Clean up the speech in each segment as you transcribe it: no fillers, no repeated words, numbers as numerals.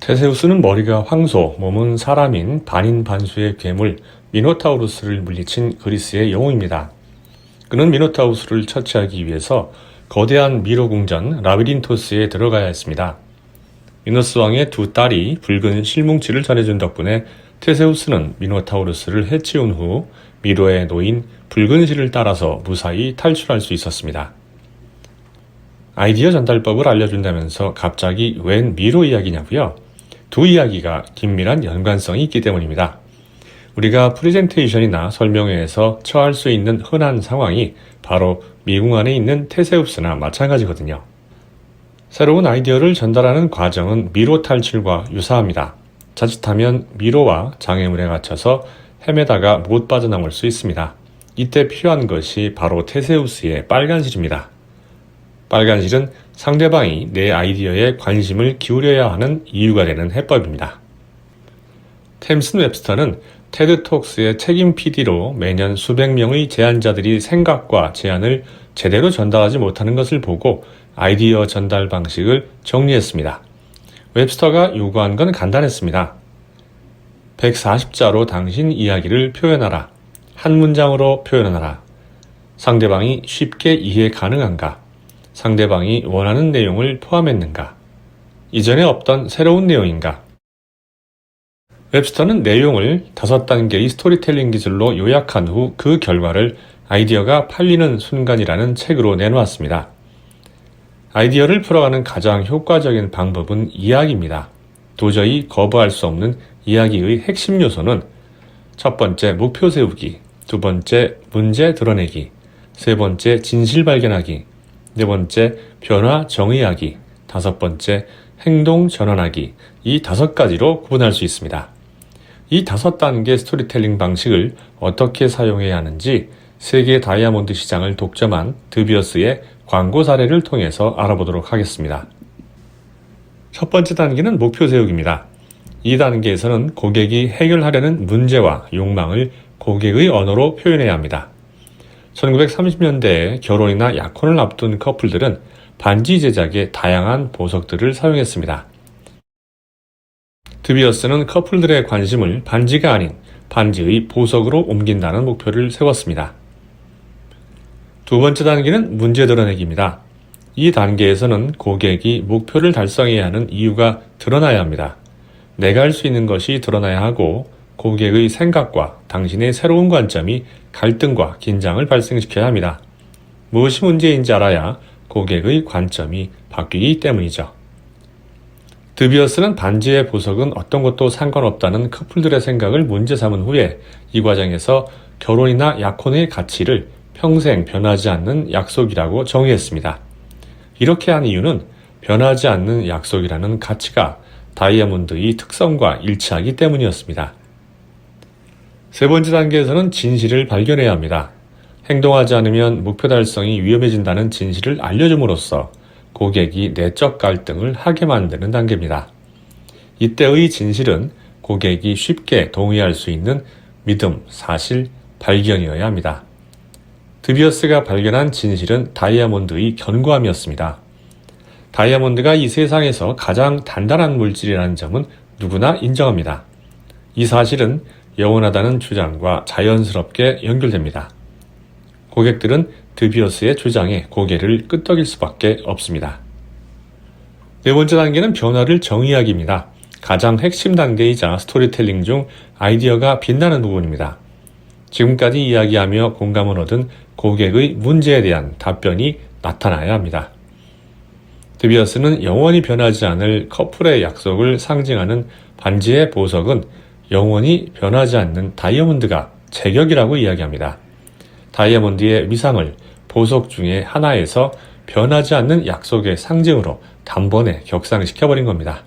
테세우스는 머리가 황소, 몸은 사람인 반인반수의 괴물 미노타우루스를 물리친 그리스의 영웅입니다. 그는 미노타우루스를 처치하기 위해서 거대한 미로 궁전 라비린토스에 들어가야 했습니다. 미노스 왕의 두 딸이 붉은 실뭉치를 전해준 덕분에 테세우스는 미노타우루스를 해치운 후 미로에 놓인 붉은 실을 따라서 무사히 탈출할 수 있었습니다. 아이디어 전달법을 알려준다면서 갑자기 웬 미로 이야기냐고요? 두 이야기가 긴밀한 연관성이 있기 때문입니다. 우리가 프레젠테이션이나 설명회에서 처할 수 있는 흔한 상황이 바로 미궁 안에 있는 테세우스나 마찬가지거든요. 새로운 아이디어를 전달하는 과정은 미로 탈출과 유사합니다. 자칫하면 미로와 장애물에 갇혀서 헤매다가 못 빠져나올 수 있습니다. 이때 필요한 것이 바로 테세우스의 빨간실입니다. 빨간실은 상대방이 내 아이디어에 관심을 기울여야 하는 이유가 되는 해법입니다. 템슨 웹스터는 테드톡스의 책임 PD로 매년 수백 명의 제안자들이 생각과 제안을 제대로 전달하지 못하는 것을 보고 아이디어 전달 방식을 정리했습니다. 웹스터가 요구한 건 간단했습니다. 140자로 당신 이야기를 표현하라. 한 문장으로 표현하라. 상대방이 쉽게 이해 가능한가? 상대방이 원하는 내용을 포함했는가? 이전에 없던 새로운 내용인가? 웹스터는 내용을 5단계의 스토리텔링 기술로 요약한 후 그 결과를 아이디어가 팔리는 순간이라는 책으로 내놓았습니다. 아이디어를 풀어가는 가장 효과적인 방법은 이야기입니다. 도저히 거부할 수 없는 이야기의 핵심 요소는 첫 번째 목표 세우기, 두 번째 문제 드러내기, 세 번째 진실 발견하기, 네 번째 변화 정의하기, 다섯 번째 행동 전환하기, 이 5가지로 구분할 수 있습니다. 이 5단계 스토리텔링 방식을 어떻게 사용해야 하는지 세계 다이아몬드 시장을 독점한 드비어스의 광고 사례를 통해서 알아보도록 하겠습니다. 첫 번째 단계는 목표 세우기입니다. 이 단계에서는 고객이 해결하려는 문제와 욕망을 고객의 언어로 표현해야 합니다. 1930년대에 결혼이나 약혼을 앞둔 커플들은 반지 제작에 다양한 보석들을 사용했습니다. 드비어스는 커플들의 관심을 반지가 아닌 반지의 보석으로 옮긴다는 목표를 세웠습니다. 두 번째 단계는 문제 드러내기입니다. 이 단계에서는 고객이 목표를 달성해야 하는 이유가 드러나야 합니다. 내가 할 수 있는 것이 드러나야 하고 고객의 생각과 당신의 새로운 관점이 갈등과 긴장을 발생시켜야 합니다. 무엇이 문제인지 알아야 고객의 관점이 바뀌기 때문이죠. 드비어스는 반지의 보석은 어떤 것도 상관없다는 커플들의 생각을 문제 삼은 후에 이 과정에서 결혼이나 약혼의 가치를 평생 변하지 않는 약속이라고 정의했습니다. 이렇게 한 이유는 변하지 않는 약속이라는 가치가 다이아몬드의 특성과 일치하기 때문이었습니다. 세 번째 단계에서는 진실을 발견해야 합니다. 행동하지 않으면 목표 달성이 위험해진다는 진실을 알려줌으로써 고객이 내적 갈등을 하게 만드는 단계입니다. 이때의 진실은 고객이 쉽게 동의할 수 있는 믿음, 사실, 발견이어야 합니다. 드비어스가 발견한 진실은 다이아몬드의 견고함이었습니다. 다이아몬드가 이 세상에서 가장 단단한 물질이라는 점은 누구나 인정합니다. 이 사실은 영원하다는 주장과 자연스럽게 연결됩니다. 고객들은 드비어스의 주장에 고개를 끄덕일 수밖에 없습니다. 네 번째 단계는 변화를 정의하기입니다. 가장 핵심 단계이자 스토리텔링 중 아이디어가 빛나는 부분입니다. 지금까지 이야기하며 공감을 얻은 고객의 문제에 대한 답변이 나타나야 합니다. 드비어스는 영원히 변하지 않을 커플의 약속을 상징하는 반지의 보석은 영원히 변하지 않는 다이아몬드가 제격이라고 이야기합니다. 다이아몬드의 위상을 보석 중에 하나에서 변하지 않는 약속의 상징으로 단번에 격상시켜버린 겁니다.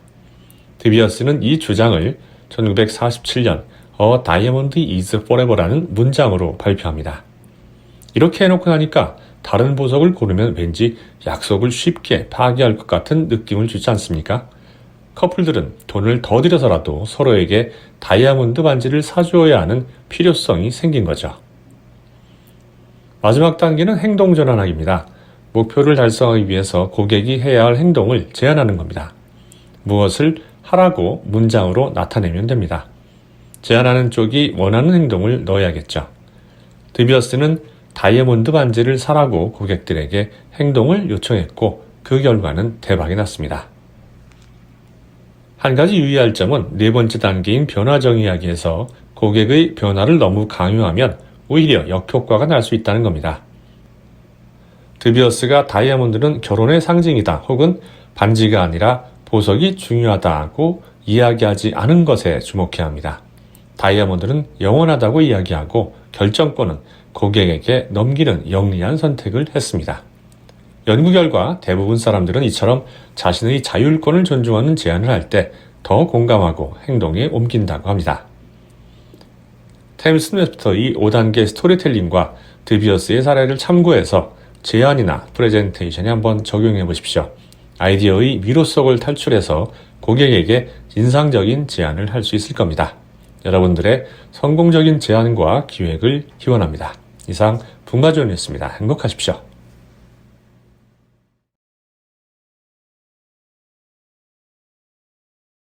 드비어스는 이 주장을 1947년 A Diamond is Forever라는 문장으로 발표합니다. 이렇게 해놓고 나니까 다른 보석을 고르면 왠지 약속을 쉽게 파기할 것 같은 느낌을 주지 않습니까? 커플들은 돈을 더 들여서라도 서로에게 다이아몬드 반지를 사주어야 하는 필요성이 생긴 거죠. 마지막 단계는 행동 전환하기입니다. 목표를 달성하기 위해서 고객이 해야 할 행동을 제안하는 겁니다. 무엇을 하라고 문장으로 나타내면 됩니다. 제안하는 쪽이 원하는 행동을 넣어야겠죠. 드비어스는 다이아몬드 반지를 사라고 고객들에게 행동을 요청했고 그 결과는 대박이 났습니다. 한 가지 유의할 점은 네 번째 단계인 변화 정의하기에서 고객의 변화를 너무 강요하면 오히려 역효과가 날 수 있다는 겁니다. 드비어스가 다이아몬드는 결혼의 상징이다 혹은 반지가 아니라 보석이 중요하다고 이야기하지 않은 것에 주목해야 합니다. 다이아몬드는 영원하다고 이야기하고 결정권은 고객에게 넘기는 영리한 선택을 했습니다. 연구 결과 대부분 사람들은 이처럼 자신의 자율권을 존중하는 제안을 할 때 더 공감하고 행동에 옮긴다고 합니다. 템슨 웹스터의 5단계 스토리텔링과 드비어스의 사례를 참고해서 제안이나 프레젠테이션에 한번 적용해 보십시오. 아이디어의 미로 속을 탈출해서 고객에게 인상적인 제안을 할 수 있을 겁니다. 여러분들의 성공적인 제안과 기획을 기원합니다. 이상 분가존이었습니다. 행복하십시오.